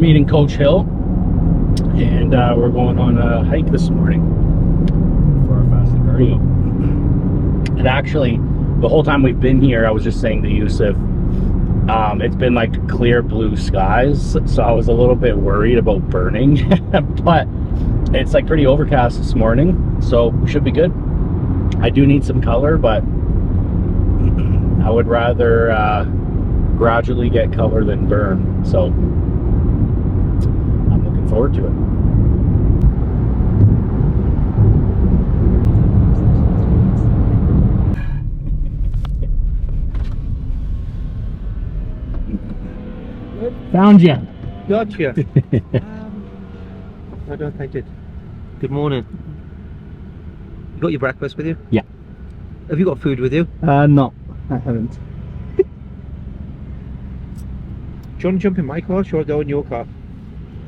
meeting Coach Hill, and we're going on a hike this morning for our fasted cardio. And actually, the whole time we've been here, I was just saying to Yusuf, it's been like clear blue skies, so I was a little bit worried about burning, but it's like pretty overcast this morning, so we should be good. I do need some color, but I would rather gradually get color than burn, so I'm looking forward to it. Found you. Gotcha. I don't think I did. Good morning. You got your breakfast with you? Yeah. Have you got food with you? No, I haven't. Do you want to jump in my car or should I go in your car?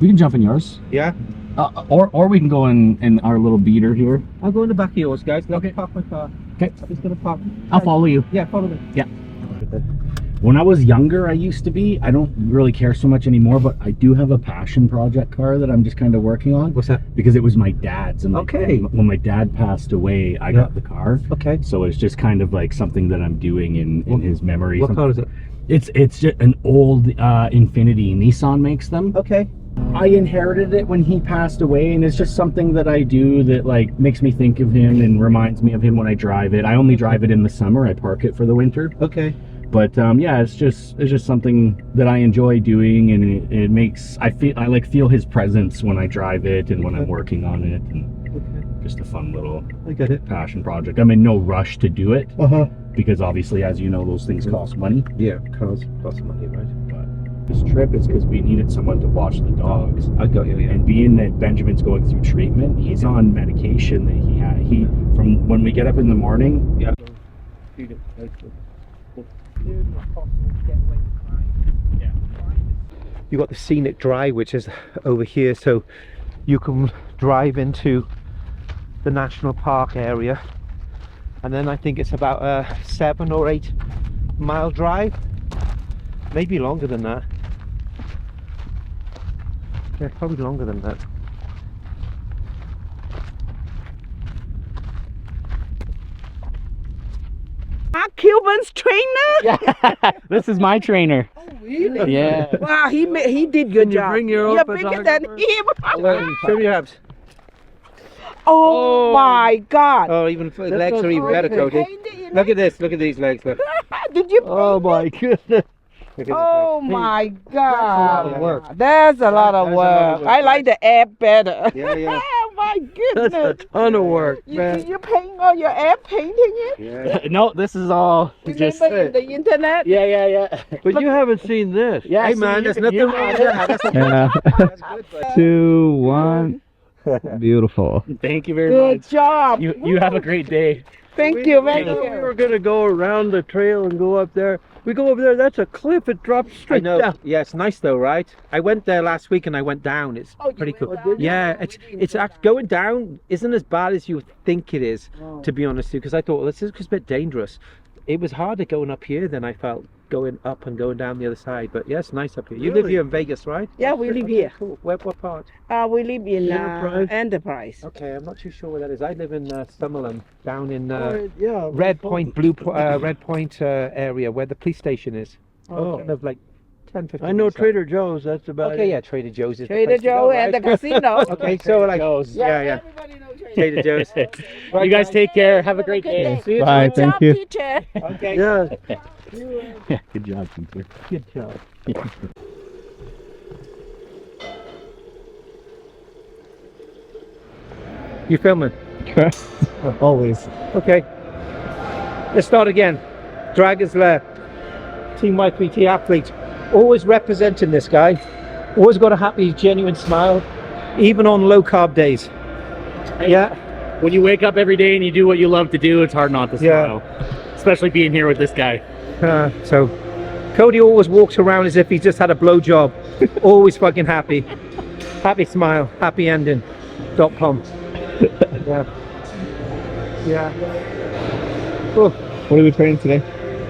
We can jump in yours. Yeah? Or we can go in our little beater here. I'll go in the back of yours, guys. Let me Okay. park my car. Okay. I'm just going to park. I'll follow you. Yeah, follow me. Yeah. When I was younger, I used to be. I don't really care so much anymore, but I do have a passion project car that I'm just kind of working on. What's that? Because it was my dad's. And Okay. when my dad passed away, I got the car. Okay. So it's just kind of like something that I'm doing in his memory. What car is it? It's just an old Infinity. Nissan makes them. Okay. I inherited it when he passed away, and it's just something that I do that like makes me think of him and reminds me of him when I drive it. I only drive it in the summer. I park it for the winter. Okay. But yeah, it's just something that I enjoy doing, and it makes I feel his presence when I drive it and when I'm working on it, and just a fun little I get it. passion project. I'm in no rush to do it Uh-huh. because obviously, as you know, those things cost money. Yeah, cars cost money, right? But this trip is because we needed someone to watch the dogs. I got you, yeah. And being that Benjamin's going through treatment, he's on medication that he from when we get up in the morning. Yeah. You got the scenic drive, which is over here, so you can drive into the national park area, and then I think it's about a 7 or 8 mile drive, maybe longer than that. Yeah, probably longer than that. Cuban's trainer? Yeah, this is my trainer. Oh, really? Yeah. Wow, he did good job. bring your You're own bigger than him. Show me your abs. Oh my God! Oh, even legs are even better, Cody. Paint it, you know? Look at this. Look at these legs. Look. Did you? Oh my goodness. Look at Oh this my God! lot of work. That's a lot of That's a lot work. of work, I like the app better. Yeah, yeah. Oh my That's goodness! a ton of work, You man. paint all your app painting it? Yeah. No, this is all just. Remember in the internet? Yeah. But you haven't seen this. Yeah, Hey so man, you- there's nothing you- wrong with that. That's Yeah. that's good, but 2, 1. Beautiful. Thank you very Good much. job. You have a great day. Thank you, thank We you. were gonna go around the trail and go up there. We go over there. That's a cliff. It drops I straight know. down. Yeah, it's nice though, right? I went there last week and I went down. It's Oh, you pretty went cool. down? Yeah, We didn't it's go act going down isn't as bad as you think it is, Oh. to be honest with you, because I thought, well, this is just a bit dangerous. It was harder going up here than I felt going up and going down the other side. But yeah, it's nice up here. You live Really? here in Vegas, right? Yeah, we live here. Cool. What part? We live in Enterprise? Enterprise. Okay, I'm not too sure where that is. I live in Summerlin, down in Yeah. Red Point, Red Point area where the police station is. Oh. Kind of like 10, 15 I know minutes up. Trader Joe's. That's about Okay, it. yeah, Trader Joe's is the Trader place to go, Joe right? and the casino. Okay, so like, Joe's. yeah. Everybody knows Trader Joe's. You guys take care. Have a great day. See you Bye. tomorrow. Thank you. Teacher. Okay. Yeah. Yeah, good job, Peter. Good job. You filming? Always. Okay. Let's start again. Dragon's Lair. Team Y3T athlete. Always representing this guy. Always got a happy, genuine smile. Even on low carb days. Yeah. When you wake up every day and you do what you love to do, it's hard not to Yeah. smile. Especially being here with this guy. So Cody always walks around as if he's just had a blowjob. Always fucking happy. Happy smile. Happy ending.com. Yeah. Yeah. Oh. What are we training today?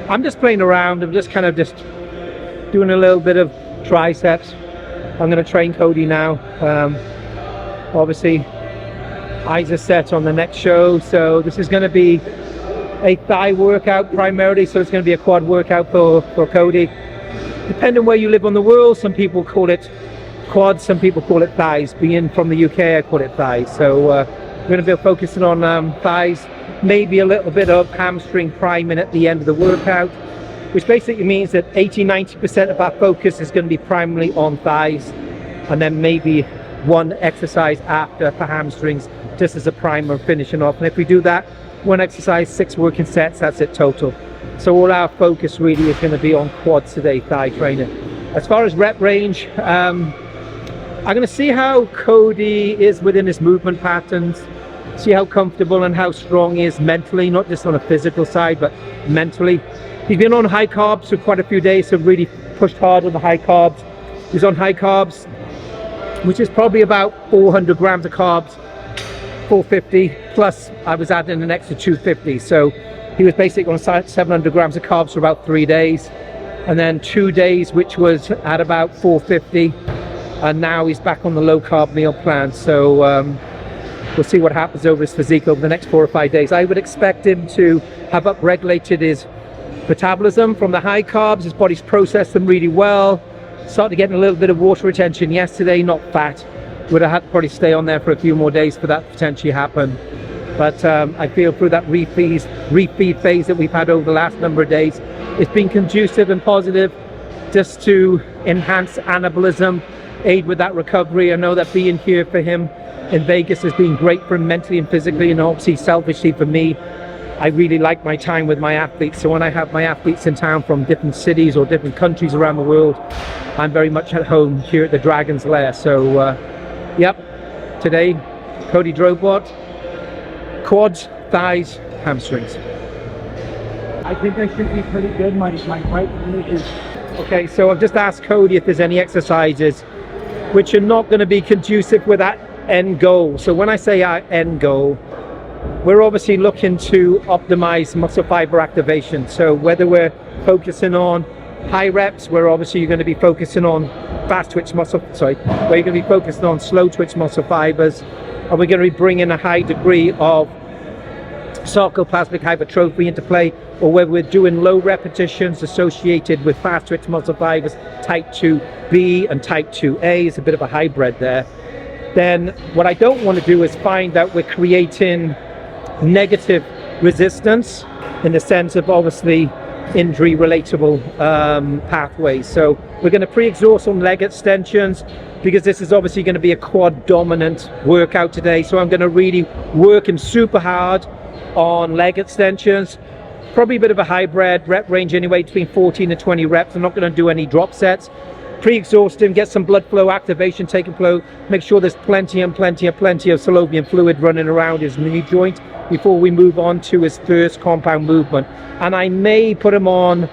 I'm just playing around. I'm just kind of just doing a little bit of triceps, I'm going to train Cody now. Obviously, eyes are set on the next show, so this is going to be a thigh workout primarily, so it's going to be a quad workout for Cody. Depending where you live on the world, some people call it quads, some people call it thighs. Being from the UK, I call it thighs. So we're going to be focusing on thighs, maybe a little bit of hamstring priming at the end of the workout, which basically means that 80-90% of our focus is going to be primarily on thighs, and then maybe one exercise after for hamstrings, just as a primer finishing off. And if we do that, one exercise, 6 working sets, that's it total. So all our focus really is going to be on quads today, thigh training. As far as rep range, I'm going to see how Cody is within his movement patterns, see how comfortable and how strong he is mentally, not just on a physical side, but mentally. He's been on high carbs for quite a few days, so really pushed hard on the high carbs. He's on high carbs, which is probably about 400 grams of carbs, 450, plus I was adding an extra 250. So he was basically on 700 grams of carbs for about 3 days. And then 2 days, which was at about 450. And now he's back on the low carb meal plan. So we'll see what happens over his physique over the next 4 or 5 days. I would expect him to have upregulated his metabolism from the high carbs. His body's processed them really well. Started getting a little bit of water retention yesterday, not fat. Would have had to probably stay on there for a few more days for that to potentially happen. But I feel through that refeed phase that we've had over the last number of days, it's been conducive and positive just to enhance anabolism, aid with that recovery. I know that being here for him in Vegas has been great for him mentally and physically, and obviously selfishly for me, I really like my time with my athletes. So when I have my athletes in town from different cities or different countries around the world, I'm very much at home here at the Dragon's Lair. So yep, today Cody Drobot, quads, thighs, hamstrings. I think I should be pretty good. My right knee is... Okay, so I've just asked Cody if there's any exercises which are not going to be conducive with that end goal. So when I say our end goal, we're obviously looking to optimize muscle fiber activation. So whether we're focusing on high reps, we're obviously going to be focusing on fast twitch muscle, where you're going to be focusing on slow twitch muscle fibers, and we're going to be bringing a high degree of sarcoplasmic hypertrophy into play, or whether we're doing low repetitions associated with fast twitch muscle fibers, type 2B and type 2A, is a bit of a hybrid there. Then what I don't want to do is find that we're creating negative resistance in the sense of obviously injury relatable pathways. So we're going to pre-exhaust on leg extensions, because this is obviously going to be a quad dominant workout today. So I'm going to really work him super hard on leg extensions, probably a bit of a hybrid rep range anyway, between 14 and 20 reps. I'm not going to do any drop sets. Pre-exhaust him, get some blood flow activation taking place, make sure there's plenty of synovial fluid running around his knee joint before we move on to his first compound movement. And I may put him on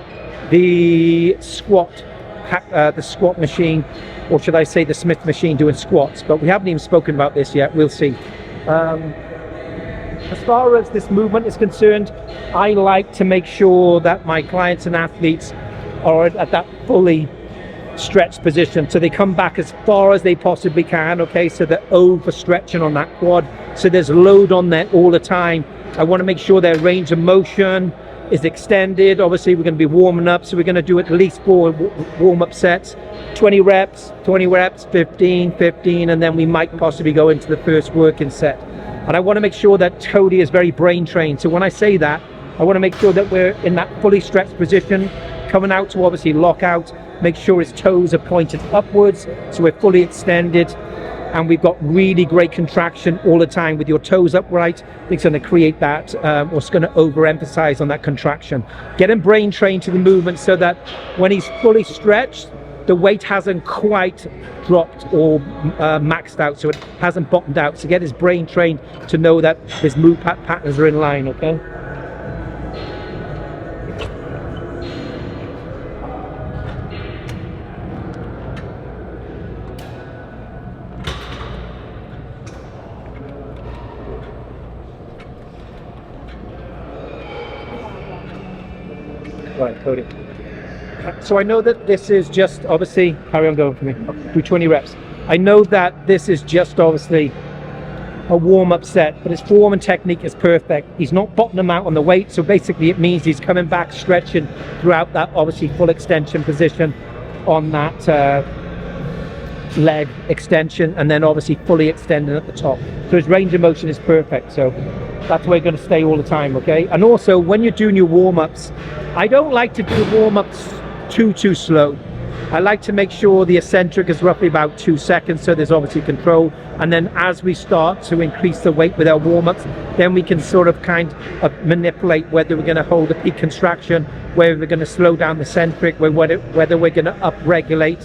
the squat machine, or should I say the Smith machine, doing squats, but we haven't even spoken about this yet. We'll see. As far as this movement is concerned, I like to make sure that my clients and athletes are at that fully stretched position, so they come back as far as they possibly can. Okay, so they're over stretching on that quad, so there's load on there all the time. I want to make sure their range of motion is extended. Obviously we're going to be warming up, so we're going to do at least 4 warm-up sets, 20 reps, 15, and then we might possibly go into the first working set. And I want to make sure that Cody is very brain trained. So when I say that, I want to make sure that we're in that fully stretched position, coming out to obviously lock out, make sure his toes are pointed upwards, so we're fully extended, and we've got really great contraction all the time with your toes upright. It's going to create that, or it's going to overemphasize on that contraction. Get him brain trained to the movement so that when he's fully stretched, the weight hasn't quite dropped or maxed out, so it hasn't bottomed out. So get his brain trained to know that his move patterns are in line, okay? Right, Cody. So I know that this is just obviously, carry on going for me, do 20 reps. I know that this is just obviously a warm-up set, but his form and technique is perfect. He's not bottoming out on the weight, so basically it means he's coming back, stretching throughout that obviously full extension position on that leg extension, and then obviously fully extending at the top. So his range of motion is perfect, so that's where you're going to stay all the time, okay? And also, when you're doing your warm-ups, I don't like to do warm-ups too slow. I like to make sure the eccentric is roughly about 2 seconds, so there's obviously control. And then as we start to increase the weight with our warm-ups, then we can sort of kind of manipulate whether we're going to hold a peak contraction, whether we're going to slow down the eccentric, whether we're going to up-regulate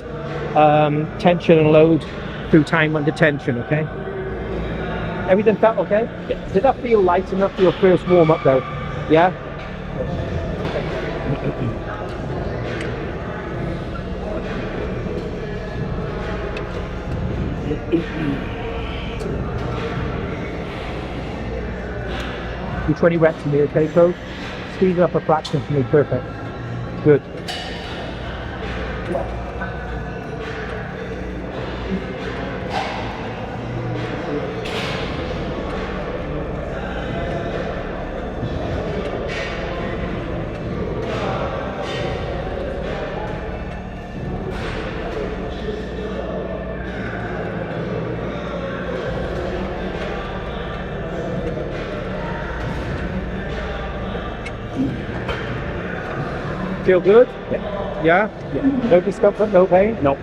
tension and load through time under tension, okay? Everything felt okay? Yeah. Did that feel light enough for your first warm-up though? Yeah? Do 20 reps for me, okay, Pro? Speed it up a fraction for me, perfect. Good. Feel good? Yeah. Yeah? No discomfort, no pain? No.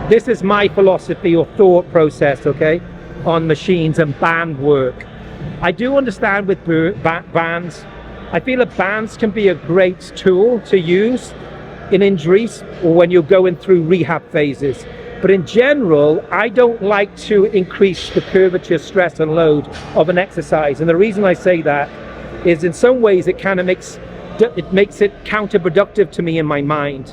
This is my philosophy or thought process, okay, on machines and band work. I do understand with bands. I feel that bands can be a great tool to use in injuries or when you're going through rehab phases. But in general, I don't like to increase the curvature, stress and load of an exercise. And the reason I say that is in some ways it kind of makes it counterproductive to me in my mind.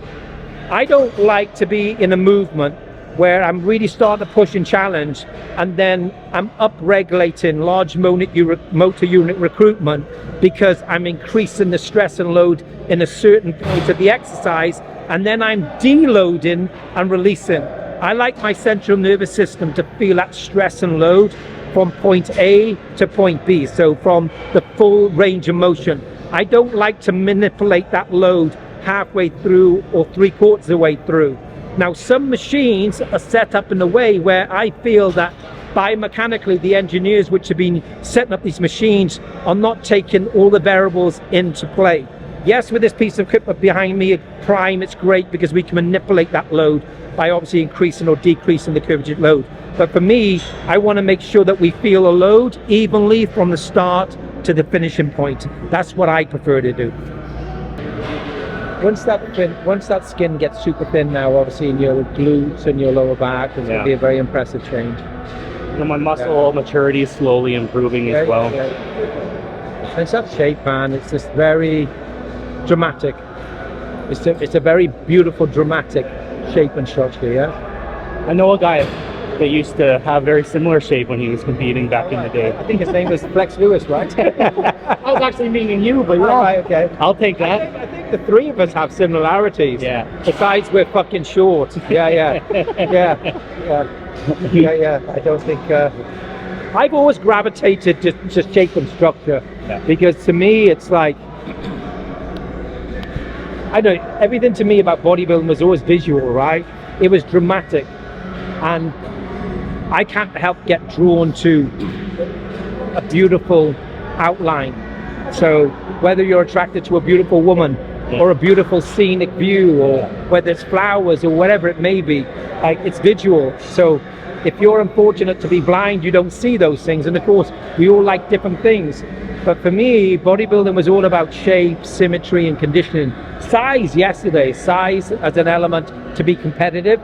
I don't like to be in a movement where I'm really starting to push and challenge, and then I'm up-regulating large motor unit recruitment because I'm increasing the stress and load in a certain point of the exercise, and then I'm deloading and releasing. I like my central nervous system to feel that stress and load from point A to point B, so from the full range of motion. I don't like to manipulate that load halfway through or 3/4 of the way through. Now, some machines are set up in a way where I feel that biomechanically the engineers which have been setting up these machines are not taking all the variables into play. Yes, with this piece of equipment behind me, Prime, it's great because we can manipulate that load by obviously increasing or decreasing the curvature load. But for me, I want to make sure that we feel a load evenly from the start to the finishing point. That's what I prefer to do. Once that skin gets super thin now, obviously in your glutes and your lower back, it's going to be a very impressive change. And my muscle maturity is slowly improving as well. And it's that shape, man. It's just very dramatic. It's a very beautiful, dramatic shape and structure, yeah? I know a guy that used to have very similar shape when he was competing back in the day. I think his name was Flex Lewis, right? I was actually meaning you, but yeah. Right, okay. I'll take that. I think the three of us have similarities. Yeah. Besides, we're fucking short. Yeah. I don't think. I've always gravitated to shape and structure because to me it's like, I don't know, everything to me about bodybuilding was always visual, right? It was dramatic, and I can't help get drawn to a beautiful outline. So whether you're attracted to a beautiful woman or a beautiful scenic view, or whether it's flowers or whatever it may be, like, it's visual. So if you're unfortunate to be blind, you don't see those things. And of course, we all like different things. But for me, bodybuilding was all about shape, symmetry, and conditioning. Size as an element to be competitive,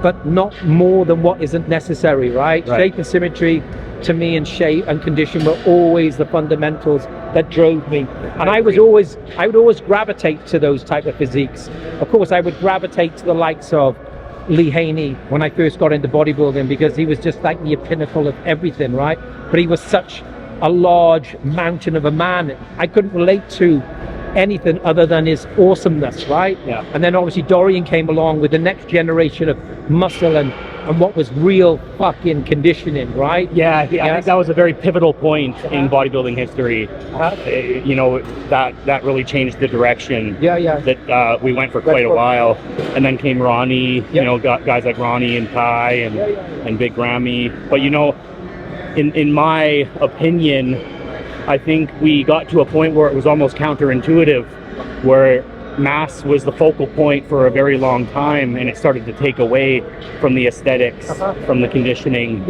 but not more than what isn't necessary, right? Shape and symmetry to me, and shape and condition were always the fundamentals that drove me. And I would always gravitate to those type of physiques. Of course, I would gravitate to the likes of Lee Haney when I first got into bodybuilding, because he was just like the pinnacle of everything, right? But he was such a large mountain of a man. I couldn't relate to anything other than his awesomeness, right? Yeah. And then obviously Dorian came along with the next generation of muscle and what was real fucking conditioning, right? Yeah, I think that was a very pivotal point in bodybuilding history. You know, that really changed the direction. Yeah. That we went for quite a while, and then came Ronnie. Yeah. You know, got guys like Ronnie and Ty and Big Grammy. But you know, in my opinion, I think we got to a point where it was almost counterintuitive, where mass was the focal point for a very long time, and it started to take away from the aesthetics, from the conditioning.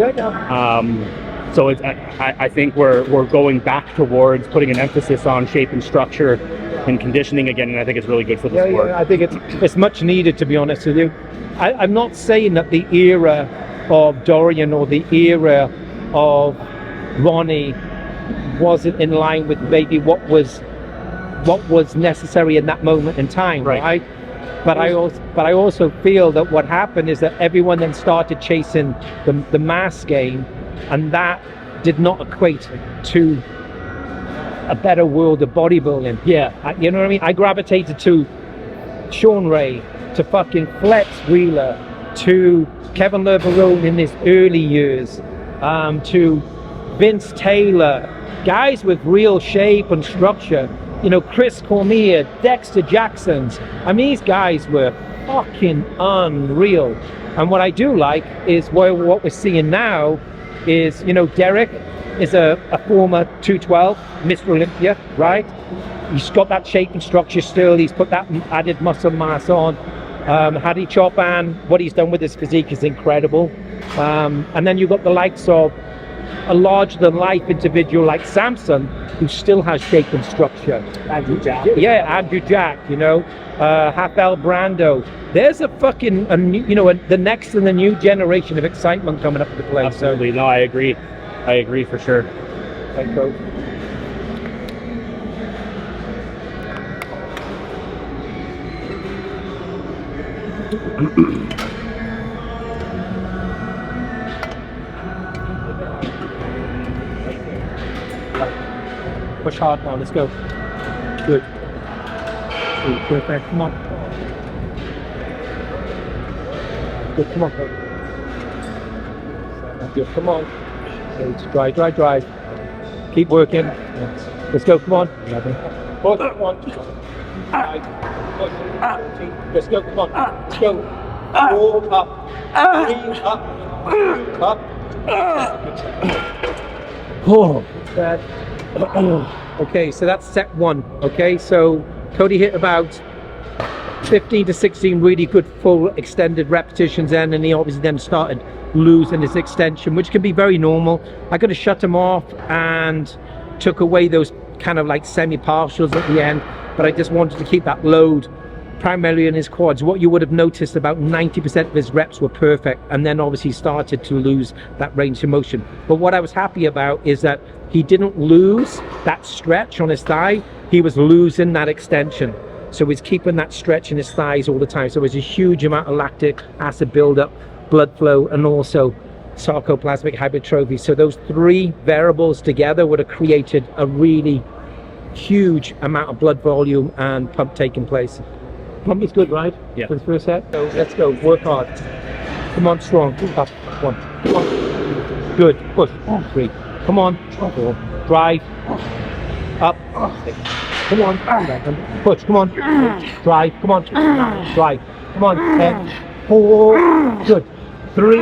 So it's, I think we're going back towards putting an emphasis on shape and structure and conditioning again, and I think it's really good for the sport. I think it's much needed, to be honest with you. I'm not saying that the era of Dorian or the era of Ronnie wasn't in line with maybe what was necessary in that moment in time, right? But I also feel that what happened is that everyone then started chasing the mass game, and that did not equate to a better world of bodybuilding. You know what I mean? I gravitated to Sean Ray, to fucking Flex Wheeler, to Kevin Leverone in his early years, to Vince Taylor, guys with real shape and structure. You know, Chris Cormier, Dexter Jacksons. I mean, these guys were fucking unreal. And what I do like is what we're seeing now is, you know, Derek is a former 212 Mr. Olympia, right? He's got that shape and structure still. He's put that added muscle mass on. Hadi Chopin, what he's done with his physique is incredible. And then you've got the likes of a larger-than-life individual like Samson, who still has shape and structure. Andrew Jack. Yeah, Andrew Jack, you know, Rafael Brando. There's a fucking, the next and the new generation of excitement coming up to the place. Absolutely. No, I agree for sure. Thank you. Push hard now, let's go. Good. Perfect, come on. Good, come on. Good, come on. Good. Drive. Keep working. Let's go, come on. Push, come on. Let's go, come on. Let's go. 4 up. 3 up. Oh, bad. Okay, so that's set 1. Okay, so Cody hit about 15 to 16 really good full extended repetitions then, and he obviously then started losing his extension, which can be very normal. I could have shut him off and took away those kind of like semi-partials at the end, but I just wanted to keep that load primarily in his quads. What you would have noticed, about 90% of his reps were perfect, and then obviously started to lose that range of motion. But what I was happy about is that he didn't lose that stretch on his thigh, he was losing that extension. So he's keeping that stretch in his thighs all the time. So there's a huge amount of lactic acid buildup, blood flow, and also sarcoplasmic hypertrophy. So those 3 variables together would have created a really huge amount of blood volume and pump taking place. Pump is good, right? Yeah. For the first set. So let's go, work hard. Come on, strong. Up, 1. Come on. Good, push. 3. Come on. 4. Drive. Up. 6. Come on. 7. Push. Come on. Drive. Come on. 9. Drive. Come on. 10. 4. Good. 3.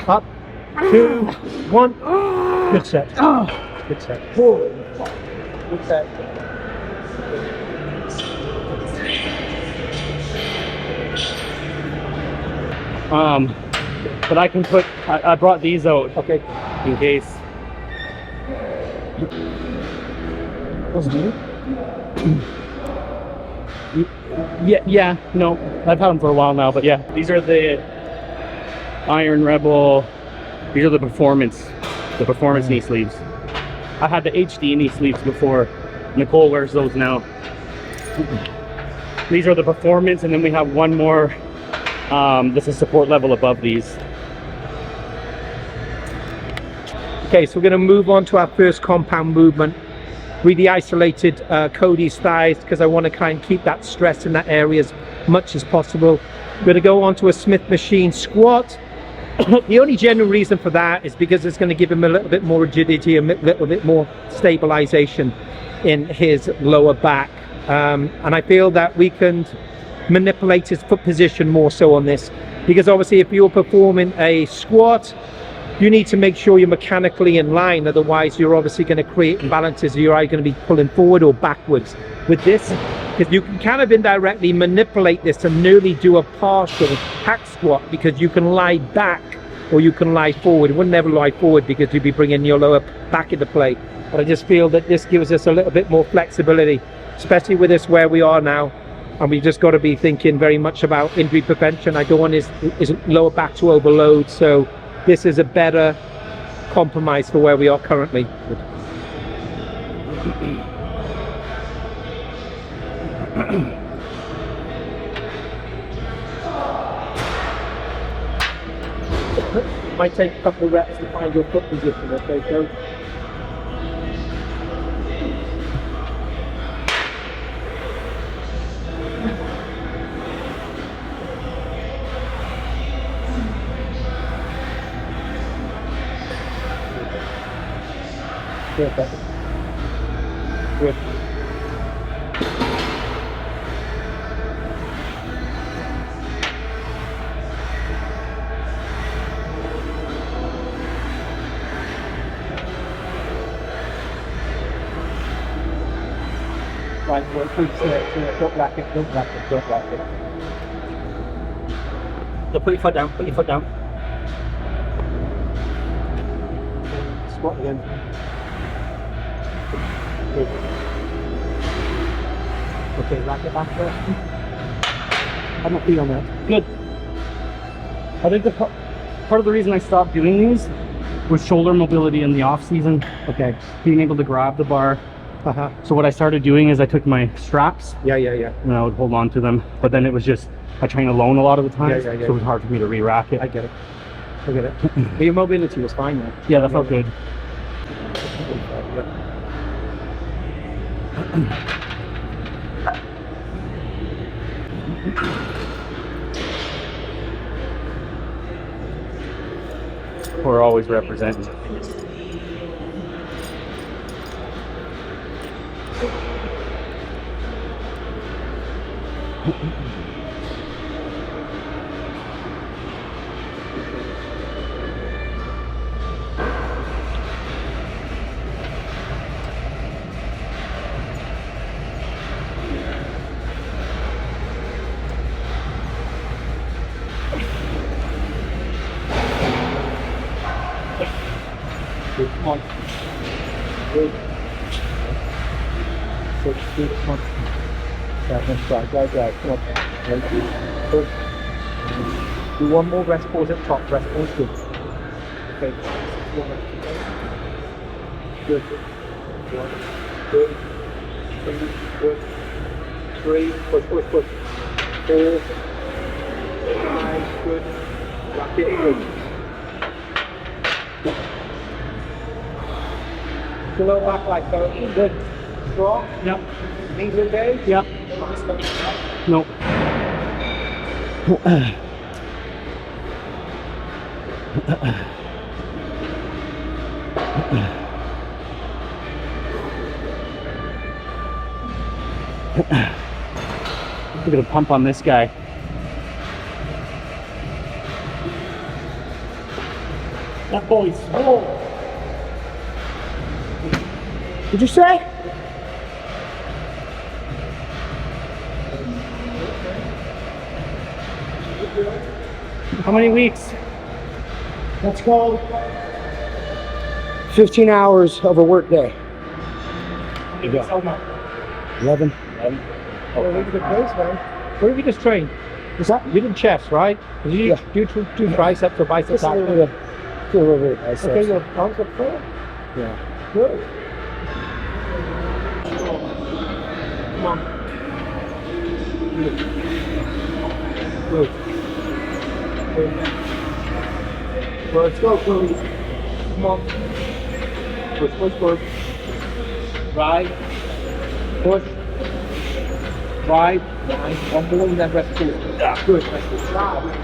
Up. 2. 1. Good set. Good set. 4. Good set. But I can put, I brought these out, Okay. in case. Yeah, no, I've had them for a while now, but yeah, these are the Iron Rebel, these are the performance knee sleeves. I had the HD knee sleeves before. Nicole wears those now. These are the performance, and then we have one more, this is support level above these. Okay, so we're going to move on to our first compound movement. really isolated Cody's thighs because I want to kind of keep that stress in that area as much as possible. I'm going to go on to a Smith machine squat. The only genuine reason for that is because it's going to give him a little bit more rigidity, a little bit more stabilization in his lower back. And I feel that we can manipulate his foot position more so on this, because obviously if you're performing a squat, you need to make sure you're mechanically in line, otherwise you're obviously going to create imbalances. You're either going to be pulling forward or backwards. With this, because you can kind of indirectly manipulate this and nearly do a partial hack squat, because you can lie back or you can lie forward. You wouldn't never lie forward because you'd be bringing your lower back into play. But I just feel that this gives us a little bit more flexibility, especially with this where we are now. And we've just got to be thinking very much about injury prevention. I don't want his lower back to overload. So this is a better compromise for where we are currently. Might take a couple of reps to find your foot position, okay, Joe? Perfect. Good. Right, well, don't rack it, don't rack it, don't rack it. So put your foot down, put your foot down. Squat again. Good. Okay, rack it back first. How do I feel on that? Good. I think the part of the reason I stopped doing these was shoulder mobility in the off season. Okay. Being able to grab the bar. Uh-huh. So what I started doing is I took my straps Yeah. and I would hold on to them. But then it was just, I train alone a lot of the time. Yeah. So it was hard for me to re-rack it. I get it. I get it. But your mobility was fine though. Yeah, that felt good. We're always representing. Good, come on. Good. Good, come on. That's right, come on. Good. Do one more rest pause at top, rest pause, good. Okay. Good. One, good. Two, good. Three, push. 4, 5, good. Back it, good. A little back like that. Good. Strong. Yep. Knees okay? Yep. Nope. Look at the pump on this guy. That boy's slow. Did you say? How many weeks? That's called 15 hours of a work day. How many weeks? 11. Oh, look at the place, man. What did we just train? Is that? You did chest, right? Did you do triceps or biceps? Just a little bit. Do a little bit. Okay, your arms up front. Yeah. Good. Come on. Good. Good. Well, let's go, Cody. Come on. Push. drive, push, drive, one more and then rest forward. Good, rest forward.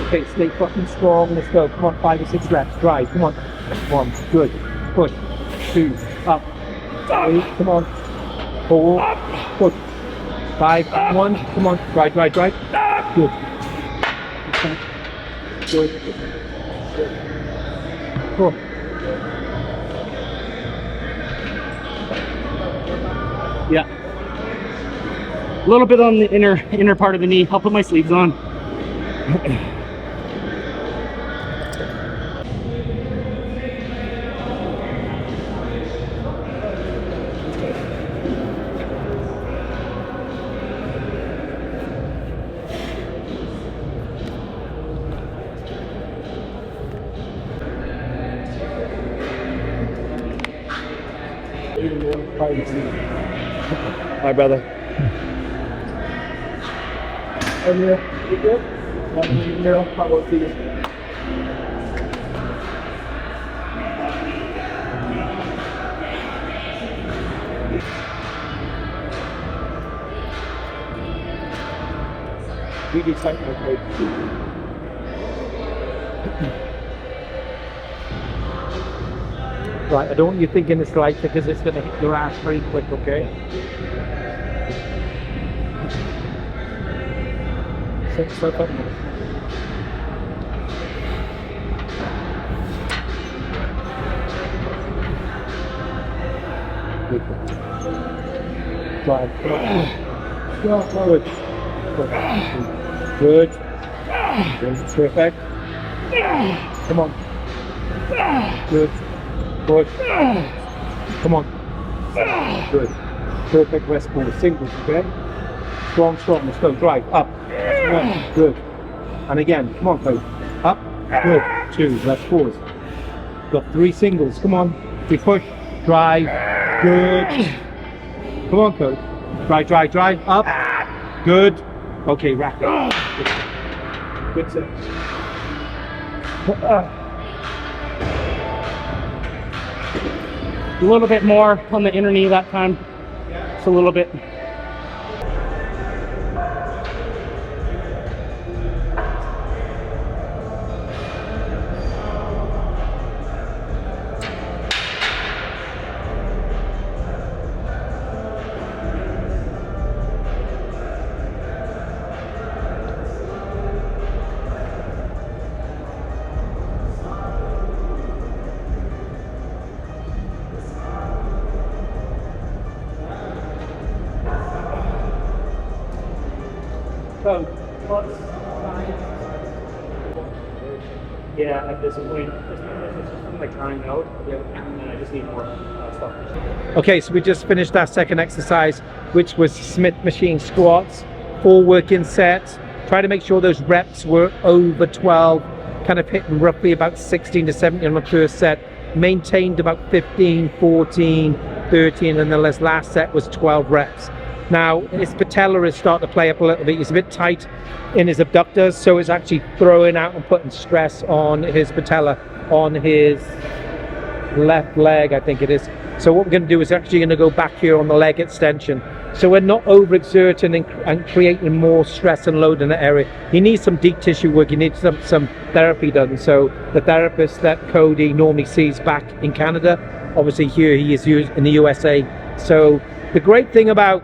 Okay, stay fucking strong, let's go. Come on, 5 or 6 reps, drive, come on. 1, good, push, 2, up, 3, come on, 4, push, 5, 1, come on, drive, good. Good. Cool. Yeah. A little bit on the inner part of the knee. I'll put my sleeves on. Hi, brother. You good? How about these? Really tight, okay. Right, I don't want you thinking it's light because it's going to hit your ass very quick, okay? Set yourself up. Good. Drive. Come on. Go forward. Good. Perfect. Come on. Good. Push. Come on. Good. Perfect rest forward. Singles, okay? Strong. Let's go. Drive. Up. 1. Good. And again. Come on, coach. Up. Good. 2. Rest forward. Got 3 singles. Come on. We push. Drive. Good. Come on, coach. Drive. Up. Good. Okay, rack it. Good set. A little bit more on the inner knee that time. Just a little bit. So, Yeah, at this point, it's just like trying out, and I just need more stuff. okay, so we just finished our second exercise, which was Smith machine squats, 4 working sets. Try to make sure those reps were over 12, kind of hitting roughly about 16 to 17 on the first set. Maintained about 15, 14, 13, and then this last set was 12 reps. Now, his patella is starting to play up a little bit. He's a bit tight in his abductors, so it's actually throwing out and putting stress on his patella, on his left leg, I think it is. So what we're going to do is actually going to go back here on the leg extension. So we're not overexerting and creating more stress and load in that area. He needs some deep tissue work. He needs some therapy done. So the therapist that Cody normally sees back in Canada, obviously here he is in the USA. So the great thing about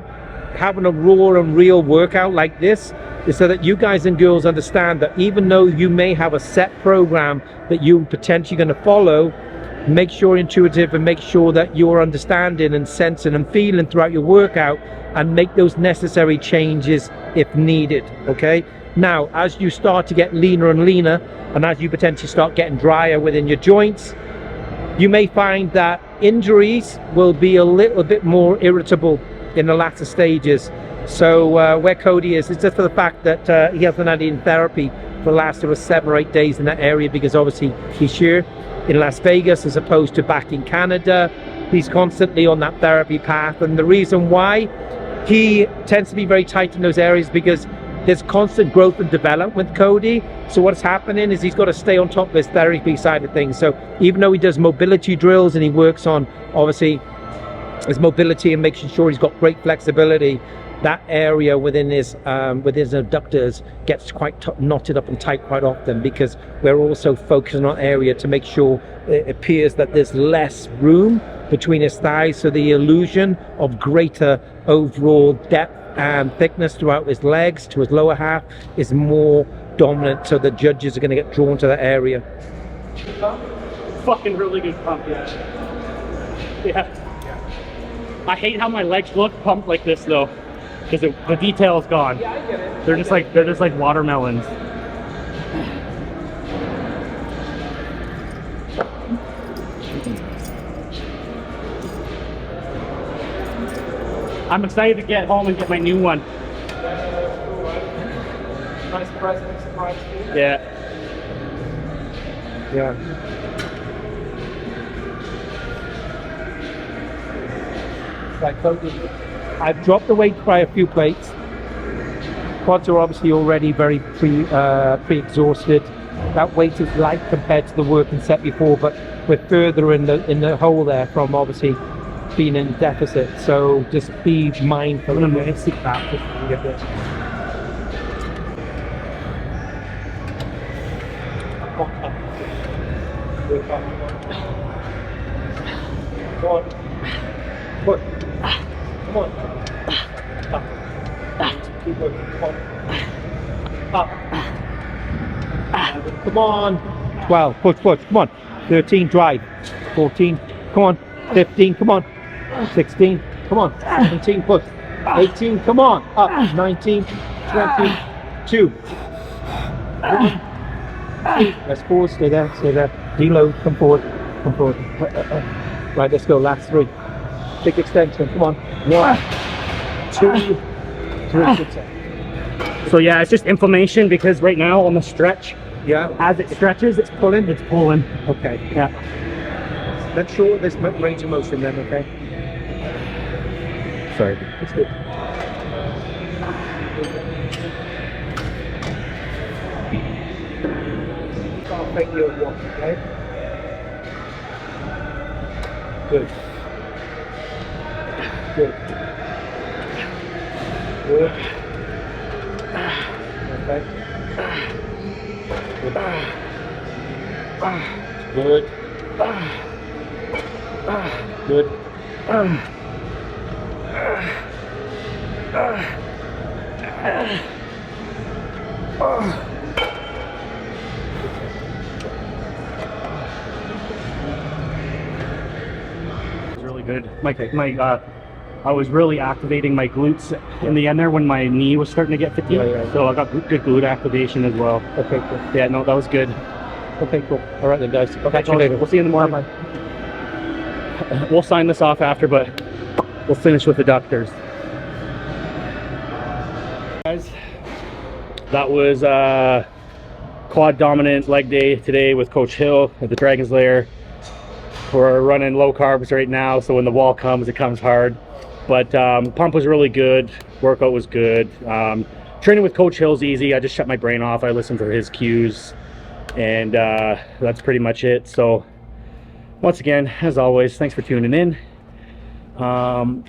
having a raw and real workout like this is so that you guys and girls understand that even though you may have a set program that you're potentially going to follow, make sure you're intuitive and make sure that you're understanding and sensing and feeling throughout your workout and make those necessary changes if needed. Okay, now as you start to get leaner and leaner, and as you potentially start getting drier within your joints, you may find that injuries will be a little bit more irritable in the latter stages. So where Cody is, it's just for the fact that he hasn't had any therapy for the last 7 or 8 days in that area, because obviously he's here in Las Vegas as opposed to back in Canada. He's constantly on that therapy path, and the reason why he tends to be very tight in those areas because there's constant growth and development with Cody. So what's happening is he's got to stay on top of his therapy side of things. So even though he does mobility drills and he works on obviously his mobility and making sure he's got great flexibility, that area within his abductors gets quite knotted up and tight quite often, because we're also focusing on area to make sure it appears that there's less room between his thighs, so the illusion of greater overall depth and thickness throughout his legs to his lower half is more dominant, so the judges are going to get drawn to that area. Fucking really good pump, yeah. I hate how my legs look pumped like this though, because the detail is gone. Yeah, I get it. They're just like watermelons. I'm excited to get home and get my new one. Nice present, surprise for you. Yeah. Yeah. Right, Cody, I've dropped the weight by a few plates. Quads are obviously already very pre-exhausted. That weight is light compared to the working set before, but we're further in the hole there from obviously being in deficit. So just be mindful. I'm gonna sit back just a little bit. Come on. Push. Come on. Up. Keep working. Come on. Up. Come on. 12. Push. Come on. 13. Drive. 14. Come on. 15. Come on. 16. Come on. 17. Push. 18. Come on. Up. 19. 20. 2. 1. Let's pause. Stay there. Deload. Come forward. Right, let's go. Last 3. Big extension. Come on. 1, 2, 3. Good set. So yeah, it's just inflammation because right now on the stretch, Yeah. as it stretches, it's pulling. Okay. Yeah. Let's shorten this range of motion then, okay? Sorry. It's good. I'll make you a walk, okay? Good. Okay. Good. Good. It's really good. I was really activating my glutes in the end there when my knee was starting to get fatigued. Yeah. So I got good glute activation as well. Okay, cool. Yeah, no, that was good. Okay, cool. All right then, guys. Catch you We'll later. see you in the morning. Bye. We'll sign this off after, but we'll finish with the doctors. Guys, that was quad dominant leg day today with Coach Hill at the Dragon's Lair. We're running low carbs right now, so when the wall comes, it comes hard. But pump was really good, workout was good. Training with Coach Hill's easy. I just shut my brain off. I listen for his cues, and that's pretty much it. So once again, as always, thanks for tuning in.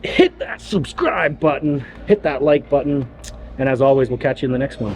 Hit that subscribe button, hit that like button, and as always, we'll catch you in the next one.